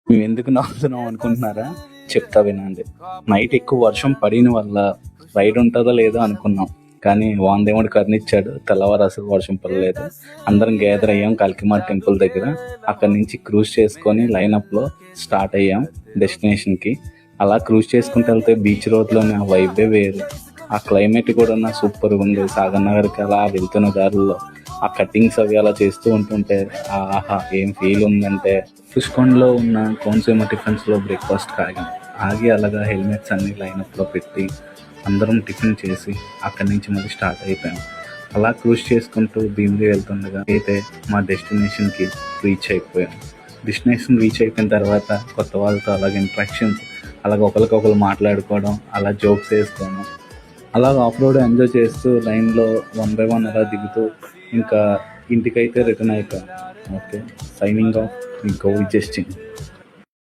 మేము ఎందుకు నవ్వుతున్నాం అనుకుంటున్నారా? చెప్తా వినండి. నైట్ ఎక్కువ వర్షం పడిన వల్ల రైడ్ ఉంటుందో లేదో అనుకున్నాం, కానీ వానదేవుడు కరుణిచ్చాడు. తెల్లవారు అసలు వర్షం పడలేదు. అందరం గ్యాదర్ అయ్యాం కల్కిమార్ టెంపుల్ దగ్గర. అక్కడి నుంచి క్రూజ్ చేసుకొని లైనప్లో స్టార్ట్ అయ్యాం డెస్టినేషన్కి. అలా క్రూజ్ చేసుకుంటూ వెళ్తే బీచ్ రోడ్లోని ఆ వైబే వేరు. ఆ క్లైమేట్ కూడా సూపర్గా ఉంది. సాగర్ నగర్కి అలా వెళ్తున్న దారుల్లో ఆ కట్టింగ్స్ అవి అలా చేస్తూ ఉంటుంటే ఆహా ఏం ఫీల్ ఉందంటే, పుష్కొండలో ఉన్న కోనసీమ టిఫిన్స్లో బ్రేక్ఫాస్ట్ ఆగి అలాగా హెల్మెట్స్ అన్ని లైనప్లో పెట్టి అందరం టిఫిన్ చేసి అక్కడి నుంచి మళ్ళీ స్టార్ట్ అయిపోయాం. అలా క్రూజ్ చేసుకుంటూ భీమిలి వెళ్తుండగా అయితే మా డెస్టినేషన్కి రీచ్ అయిపోయాం. డెస్టినేషన్ రీచ్ అయిపోయిన తర్వాత కొత్త వాళ్ళతో అలాగే ఇంట్రాక్షన్స్, అలాగ ఒకరికొకరు మాట్లాడుకోవడం, అలా జోక్స్ వేసుకోవడం, అలా ఆఫ్ రోడ్ ఎంజాయ్ చేస్తూ లైన్లో 1 by 1 అలా దిగుతూ ఇంకా ఇంటికైతే రిటర్న్ అయిపోయాం. Okay, signing off. Me go Vijay Singh.